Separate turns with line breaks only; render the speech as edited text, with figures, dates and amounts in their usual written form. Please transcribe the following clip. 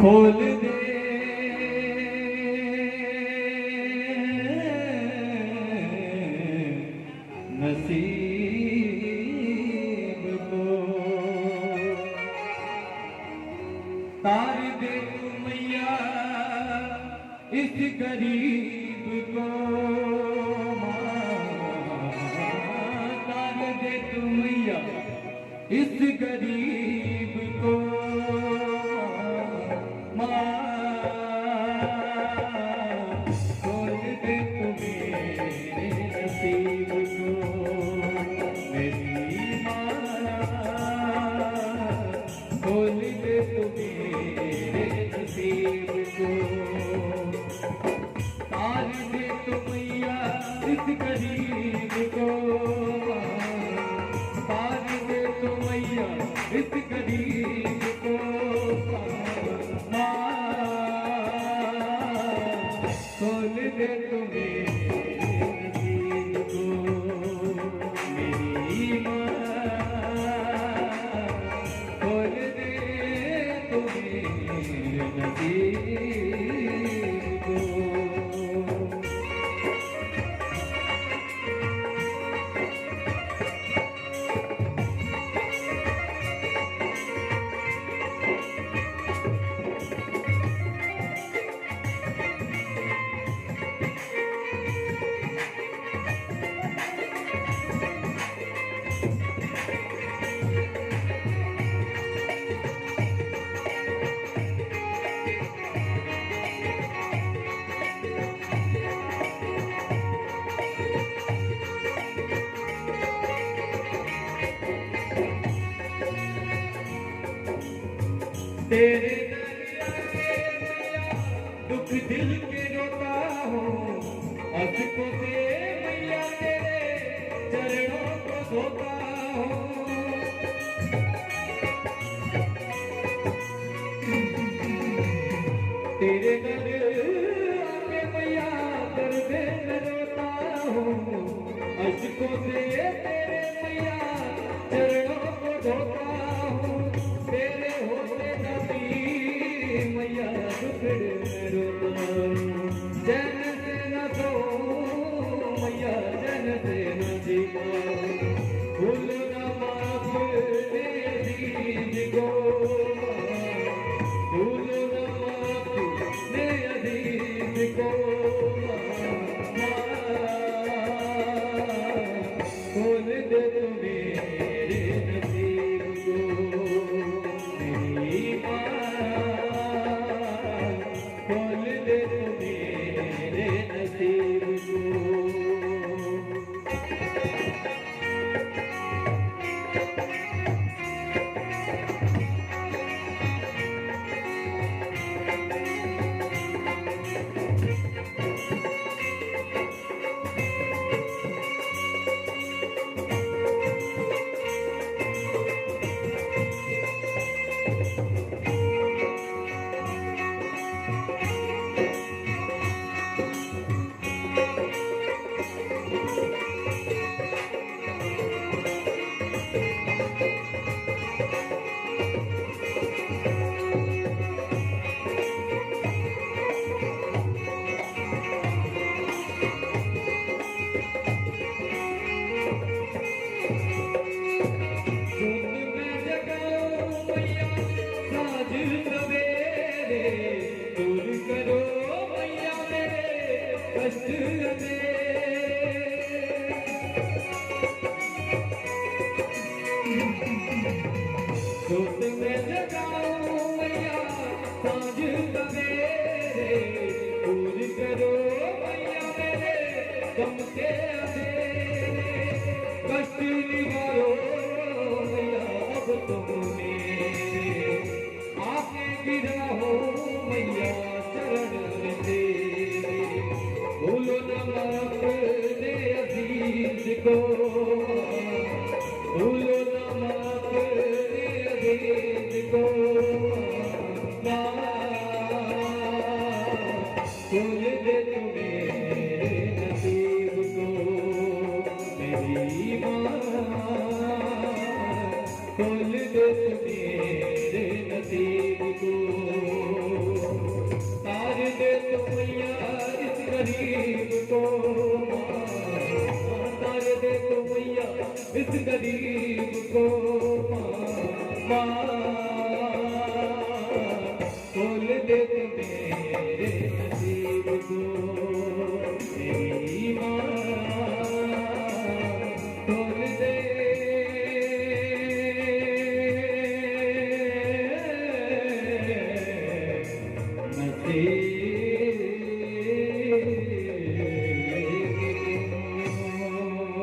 खोल दे नसीब को, तार दे तू मैया इस गरीब को, तार दे तू मैया इस गरीब को, खोल दे तू मेरे नसीब को, मेरी खोल दे तू मेरे नसीब को, तार दे तू मैया इस गरीब को, तार दे तू मैया इस गरीब को, खोल दे तू मेरे नसीब को, मेरी खोल दे तू मेरे नसीब को। तेरे दुख दिल के रोता हूँ, अश्कों से मैया तेरे चरणों को धोता हूँ, तेरे दर आके मैया दर्द में रोता हूँ, अश्कों से तेरे मैया चरणों को धोता हूँ, तेरे होते मैया दुखड़े में रोता हूँ, जन से न सो मैया जन से न जी पाऊँ, भूल न माफ मेरी दीज को, भूल न माफ मेरी दीज को, खोल दे तू मेरे नसीब को, मेरी खोल दे तू मेरे नसीब को। सोच में जगाऊं मैया सांझ सवेरे, दूर करो मैया मेरे गम के अंधेरे, कष्ट निवारो मैया अब तुम मेरे, आके गिरा हो मैया चरण में तेरे, भूलो न इस गरीब